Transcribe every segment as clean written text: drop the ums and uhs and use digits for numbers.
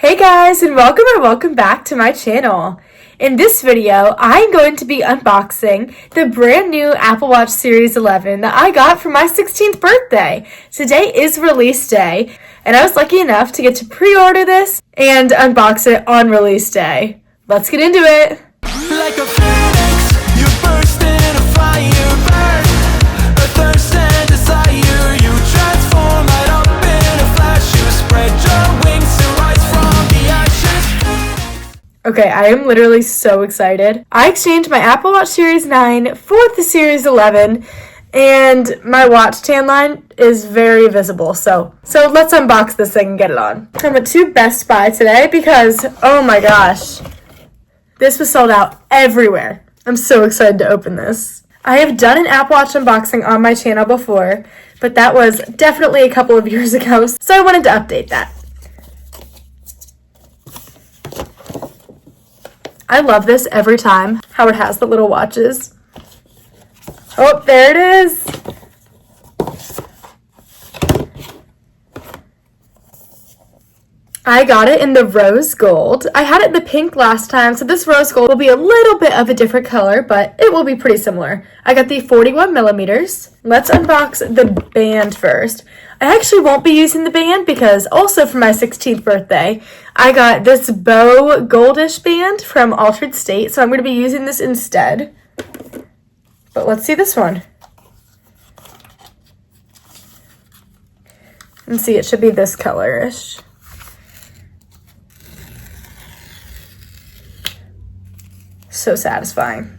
Hey guys, and welcome back to my channel. In this video, I'm going to be unboxing the brand new Apple Watch Series 11 that I got for my 16th birthday. Today is release day, and I was lucky enough to get to pre-order this and unbox it on release day. Let's get into it. Like a phoenix, you burst in a fire, burn a thirst and desire. You transform right up in a flash. You spread your wings to rise from the ashes. Okay, I am literally so excited. I exchanged my Apple Watch Series 9 for the Series 11, and my watch tan line is very visible. So let's unbox this thing and get it on. I went to Best Buy today because, oh my gosh, this was sold out everywhere. I'm so excited to open this. I have done an Apple Watch unboxing on my channel before, but that was definitely a couple of years ago, so I wanted to update that. I love this every time, how it has the little watches. Oh, there it is. I got it in the rose gold. I had it in the pink last time, so this rose gold will be a little bit of a different color, but it will be pretty similar. I got the 41 millimeters. Let's unbox the band first. I actually won't be using the band because also for my 16th birthday, I got this bow goldish band from Altered State, so I'm going to be using this instead. But let's see this one. Let's see, it should be this color-ish. So satisfying.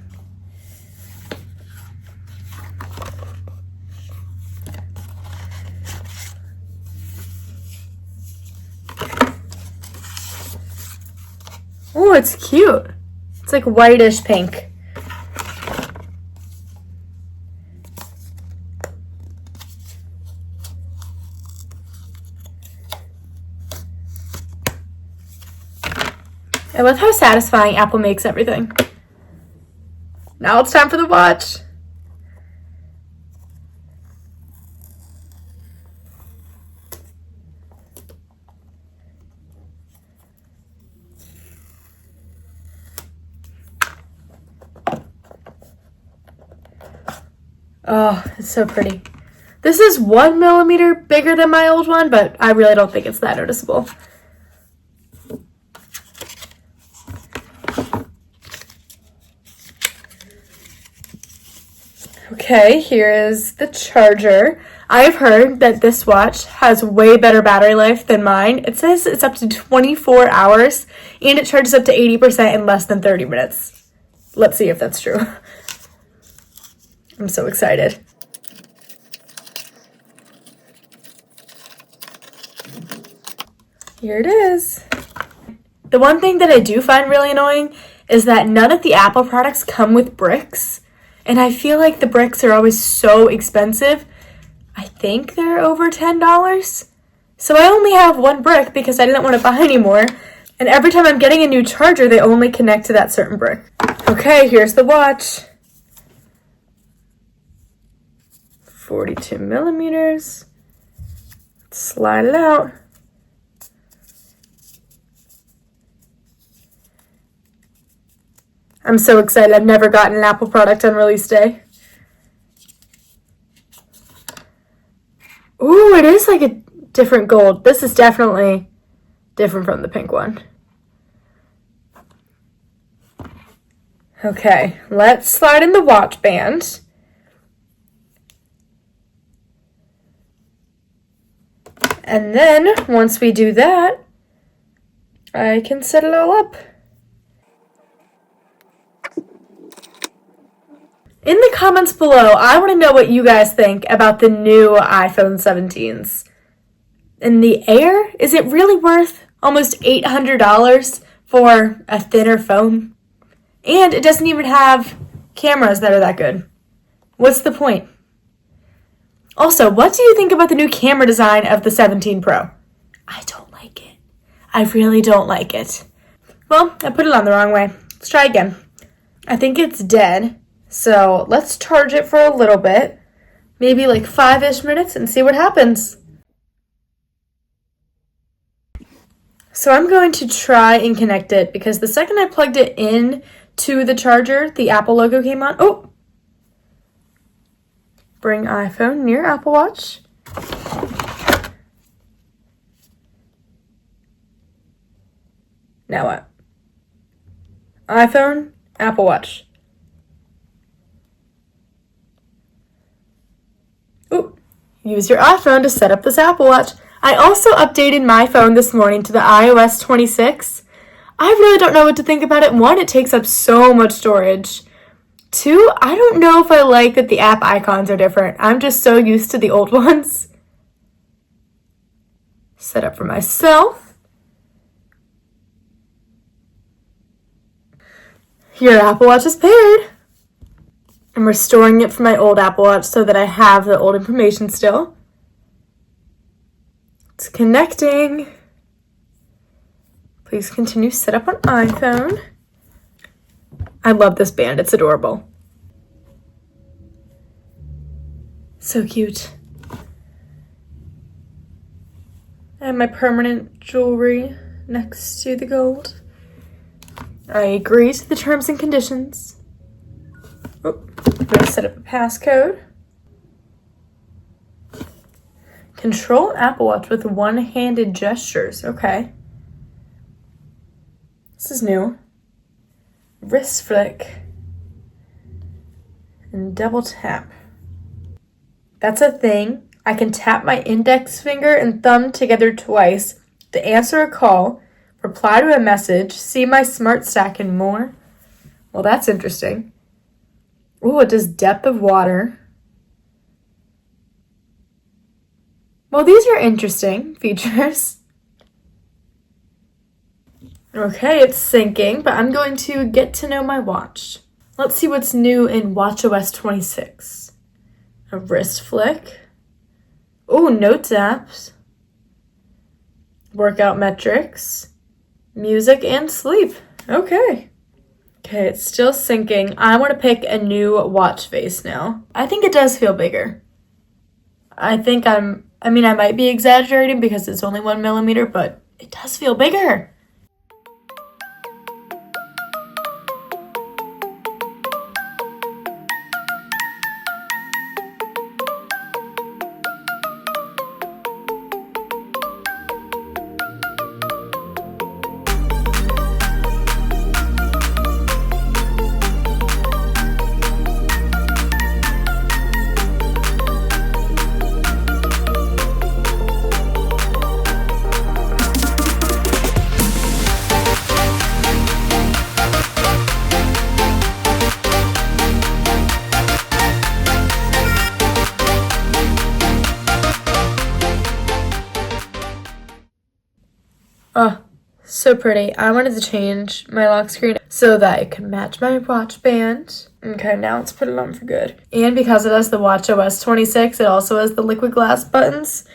Oh, it's cute. It's like whitish pink. I love how satisfying Apple makes everything. Now it's time for the watch. Oh, it's so pretty. This is 1 millimeter bigger than my old one, but I really don't think it's that noticeable. Okay, here is the charger. I've heard that this watch has way better battery life than mine. It says it's up to 24 hours, and it charges up to 80% in less than 30 minutes. Let's see if that's true. I'm so excited. Here it is. The one thing that I do find really annoying is that none of the Apple products come with bricks. And I feel like the bricks are always so expensive. I think they're over $10. So I only have one brick because I didn't want to buy any more. And every time I'm getting a new charger, they only connect to that certain brick. Okay, here's the watch. 42 millimeters. Let's slide it out. I'm so excited. I've never gotten an Apple product on release day. Ooh, it is like a different gold. This is definitely different from the pink one. Okay, let's slide in the watch band. And then, once we do that, I can set it all up. In the comments below, I want to know what you guys think about the new iPhone 17s. In the Air, is it really worth almost $800 for a thinner phone? And it doesn't even have cameras that are that good. What's the point? Also, what do you think about the new camera design of the 17 Pro? I don't like it. I really don't like it. Well, I put it on the wrong way. Let's try again. I think it's dead. So let's charge it for a little bit, maybe like 5-ish minutes, and see what happens. So I'm going to try and connect it because the second I plugged it in to the charger, the Apple logo came on. Oh! Bring iPhone near Apple Watch. Now what? iPhone, Apple Watch. Ooh, use your iPhone to set up this Apple Watch. I also updated my phone this morning to the iOS 26. I really don't know what to think about it. One, it takes up so much storage. Two, I don't know if I like that the app icons are different. I'm just so used to the old ones. Set up for myself. Your Apple Watch is paired. I'm restoring it from my old Apple Watch so that I have the old information still. It's connecting. Please continue setup on iPhone. I love this band. It's adorable. So cute. I have my permanent jewelry next to the gold. I agree to the terms and conditions. Oh, I'm going to set up a passcode. Control Apple Watch with one-handed gestures. Okay. This is new. Wrist flick. And double tap. That's a thing. I can tap my index finger and thumb together twice to answer a call, reply to a message, see my smart stack, and more. Well, that's interesting. Ooh, it does depth of water. Well, these are interesting features. Okay, it's syncing, but I'm going to get to know my watch. Let's see what's new in watchOS 26. A wrist flick. Ooh, notes apps. Workout metrics. Music and sleep. Okay. Okay, it's still syncing. I want to pick a new watch face now. I think it does feel bigger. I might be exaggerating because it's only 1 millimeter, but it does feel bigger. Oh, so pretty. I wanted to change my lock screen so that it could match my watch band. Okay, now let's put it on for good. And because it has the watchOS 26, it also has the liquid glass buttons.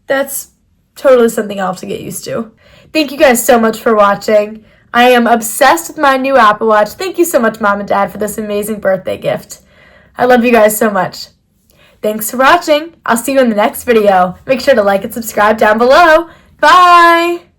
That's totally something I'll have to get used to. Thank you guys so much for watching. I am obsessed with my new Apple Watch. Thank you so much, Mom and Dad, for this amazing birthday gift. I love you guys so much. Thanks for watching. I'll see you in the next video. Make sure to like and subscribe down below. Bye!